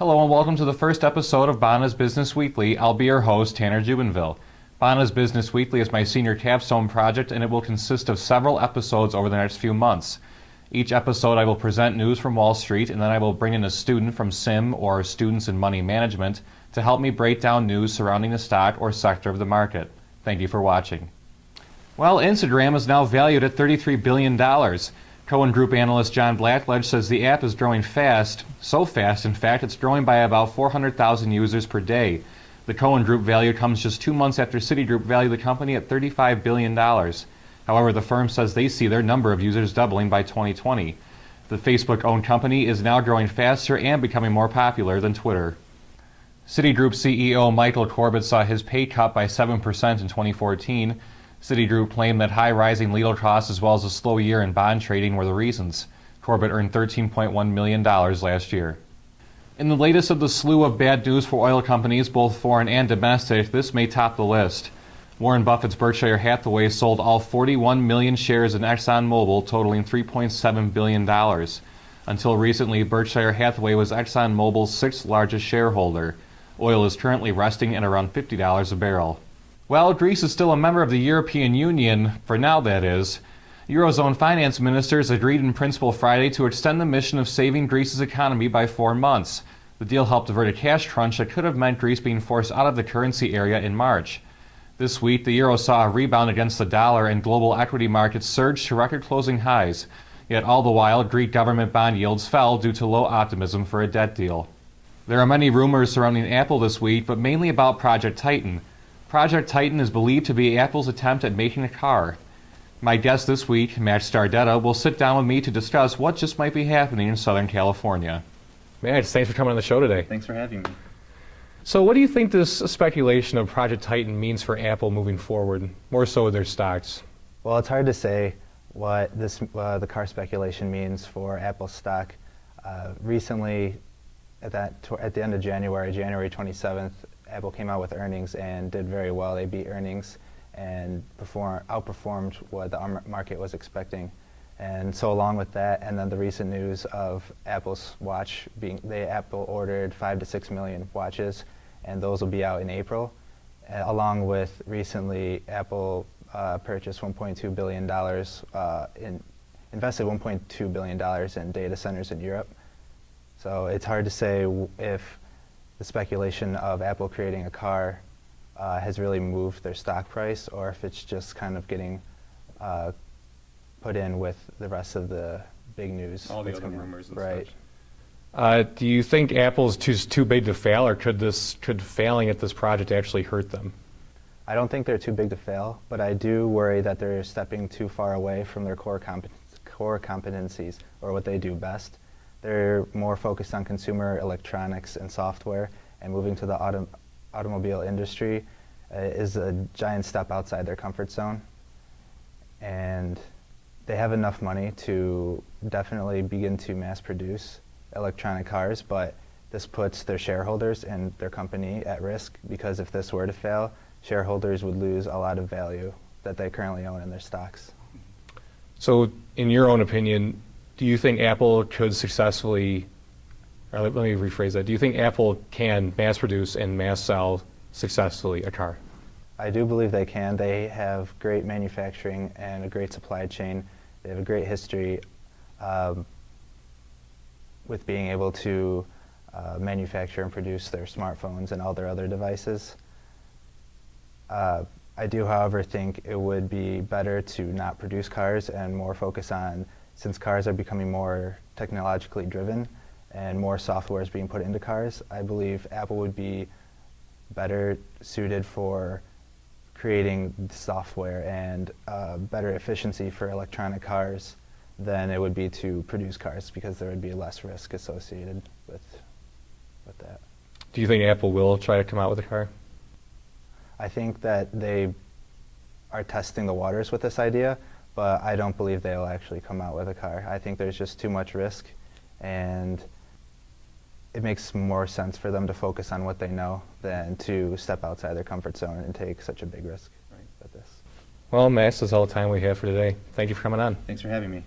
Hello and welcome to the first episode of Bona's Business Weekly. I'll be your host, Tanner Jubenville. Bona's Business Weekly is my senior capstone project, and it will consist of several episodes over the next few months. Each episode I will present news from Wall Street, and then I will bring in a student from SIM or Students in Money Management to help me break down news surrounding the stock or sector of the market. Thank you for watching. Well, Instagram is now valued at $33 billion. Cohen Group analyst John Blackledge says the app is growing fast, so fast in fact it's growing by about 400,000 users per day. The Cohen Group value comes just 2 months after Citigroup valued the company at $35 billion. However, the firm says they see their number of users doubling by 2020. The Facebook-owned company is now growing faster and becoming more popular than Twitter. Citigroup CEO Michael Corbett saw his pay cut by 7% in 2014. Citigroup claimed that high rising legal costs as well as a slow year in bond trading were the reasons. Corbett earned $13.1 million last year. In the latest of the slew of bad news for oil companies, both foreign and domestic, this may top the list. Warren Buffett's Berkshire Hathaway sold all 41 million shares in ExxonMobil, totaling $3.7 billion. Until recently, Berkshire Hathaway was ExxonMobil's sixth largest shareholder. Oil is currently resting at around $50 a barrel. Well, Greece is still a member of the European Union, for now that is. Eurozone finance ministers agreed in principle Friday to extend the mission of saving Greece's economy by 4 months. The deal helped avert a cash crunch that could have meant Greece being forced out of the currency area in March. This week, the euro saw a rebound against the dollar and global equity markets surged to record-closing highs. Yet all the while, Greek government bond yields fell due to low optimism for a debt deal. There are many rumors surrounding Apple this week, but mainly about Project Titan. Project Titan is believed to be Apple's attempt at making a car. My guest this week, Matt Stardetta, will sit down with me to discuss what just might be happening in Southern California. Matt, thanks for coming on the show today. Thanks for having me. So what do you think this speculation of Project Titan means for Apple moving forward, more so with their stocks? Well, it's hard to say what the car speculation means for Apple's stock. Recently, at the end of January 27th, Apple came out with earnings and did very well. They beat earnings and outperformed what the market was expecting. And so along with that, and then the recent news of Apple's watch Apple ordered 5 to 6 million watches, and those will be out in April. Along with recently, Apple purchased $1.2 billion, invested $1.2 billion in data centers in Europe. So it's hard to say if the speculation of Apple creating a car has really moved their stock price, or if it's just kind of getting put in with the rest of the big news. All the other rumors and right. such. Do you think Apple's too big to fail, or could failing at this project actually hurt them? I don't think they're too big to fail, but I do worry that they're stepping too far away from their core competencies, or what they do best. They're more focused on consumer electronics and software, and moving to the automobile industry is a giant step outside their comfort zone. And they have enough money to definitely begin to mass produce electronic cars, but this puts their shareholders and their company at risk, because if this were to fail, shareholders would lose a lot of value that they currently own in their stocks. So, in your own opinion, do you think Apple could successfully, or let me rephrase that, do you think Apple can mass produce and mass sell successfully a car? I do believe they can. They have great manufacturing and a great supply chain. They have a great history with being able to manufacture and produce their smartphones and all their other devices. I do, however, think it would be better to not produce cars and more focus on, since cars are becoming more technologically driven and more software is being put into cars, I believe Apple would be better suited for creating software and better efficiency for electronic cars than it would be to produce cars, because there would be less risk associated with that. Do you think Apple will try to come out with a car? I think that they are testing the waters with this idea, but I don't believe they'll actually come out with a car. I think there's just too much risk, and it makes more sense for them to focus on what they know than to step outside their comfort zone and take such a big risk with this. Well, Max, that's all the time we have for today. Thank you for coming on. Thanks for having me.